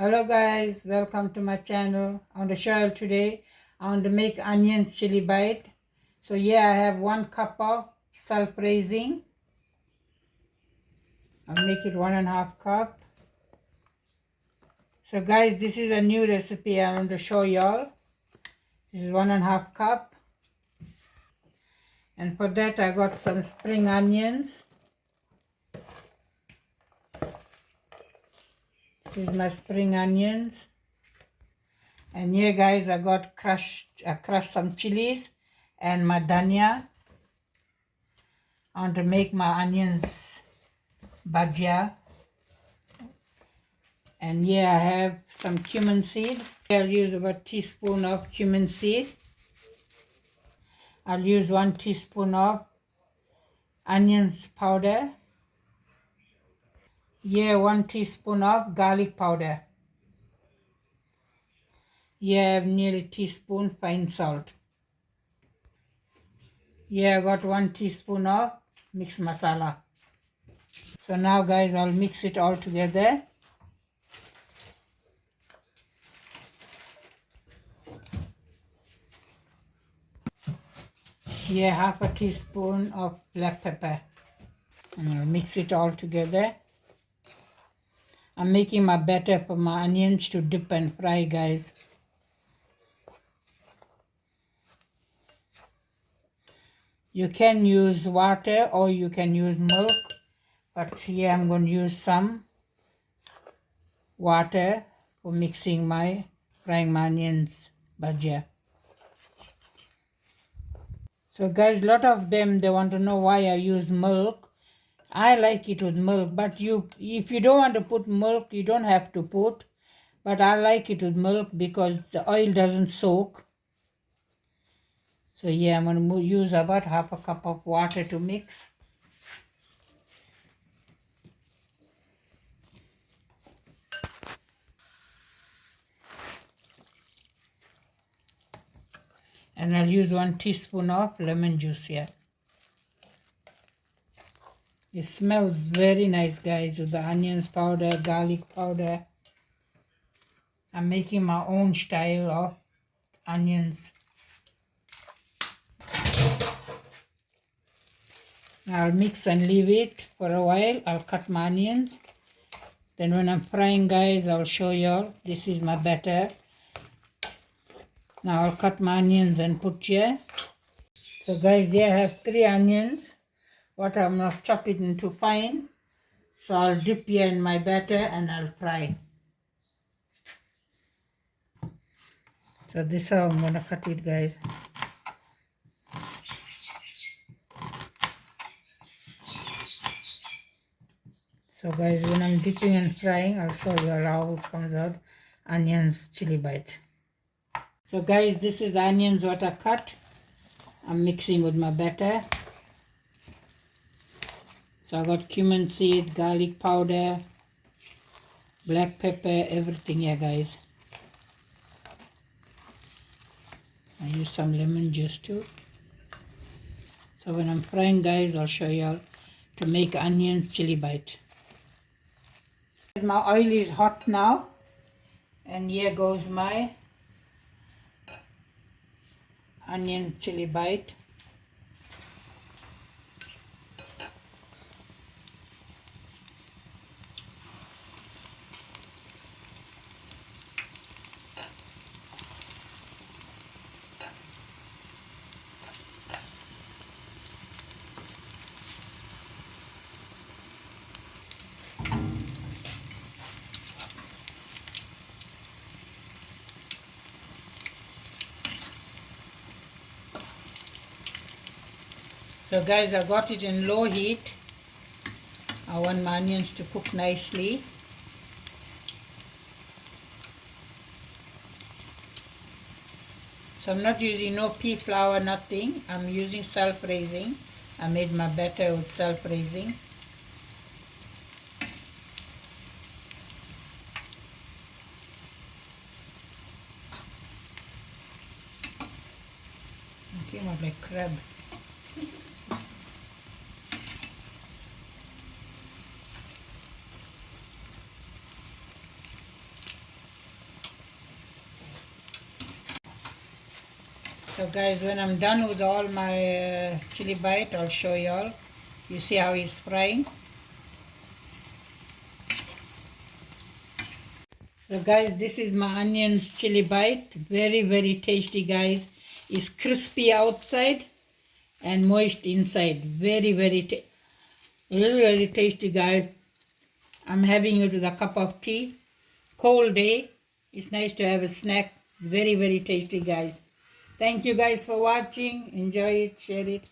Hello guys, welcome to my channel. On the show today, I want to make onions chili bite. So yeah, I have 1 cup of self-raising. I'll make it 1.5 cup. So guys, this is a new recipe I want to show y'all. This is 1.5 cup. And for that I got some spring onions. This is my spring onions. And here guys, I got crushed some chilies and my dhania. I want to make my onions bhajia. And here I have some cumin seed. I'll use about a teaspoon of cumin seed. I'll use 1 teaspoon of onions powder. Here 1 teaspoon of garlic powder. Here I have nearly teaspoon fine salt. Here I got 1 teaspoon of mixed masala. So now guys, I'll mix it all together. Here 1/2 teaspoon of black pepper. And I'll mix it all together. I'm making my batter for my onions to dip and fry, guys. You can use water or you can use milk, but here I'm going to use some water for mixing frying my onions bhajia. So guys, a lot of them, they want to know why I use milk. I like it with milk, but if you don't want to put milk, you don't have to put. But I like it with milk because the oil doesn't soak. So yeah, I'm going to use about 1/2 cup of water to mix. And I'll use 1 teaspoon of lemon juice here. It smells very nice, guys, with the onions powder, garlic powder. I'm making my own style of onions. I'll mix and leave it for a while. I'll cut my onions. Then when I'm frying, guys, I'll show y'all. This is my batter. Now I'll cut my onions and put here. So guys, here I have 3 onions. What I'm going to chop it into fine. So I'll dip here in my batter and I'll fry. So this is how I'm going to cut it, guys. So guys, when I'm dipping and frying, I'll show you how it comes out. Onions chili bite. So guys, this is the onions what I cut. I'm mixing with my batter. So I got cumin seed, garlic powder, black pepper, everything here, guys. I use some lemon juice too. So when I'm frying, guys, I'll show you how to make onions chili bite. My oil is hot now, and here goes my onion chili bite. So guys, I got it in low heat. I want my onions to cook nicely. So I'm not using no pea flour, nothing. I'm using self-raising. I made my batter with self-raising. It came out like crab. So guys, when I'm done with all my chili bite, I'll show you all. You see how it's frying. So guys, this is my onions chili bite. Very, very tasty, guys. It's crispy outside and moist inside. Very, very, very tasty, guys. I'm having it with a cup of tea. Cold day. It's nice to have a snack. It's very, very tasty, guys. Thank you guys for watching. Enjoy it, share it.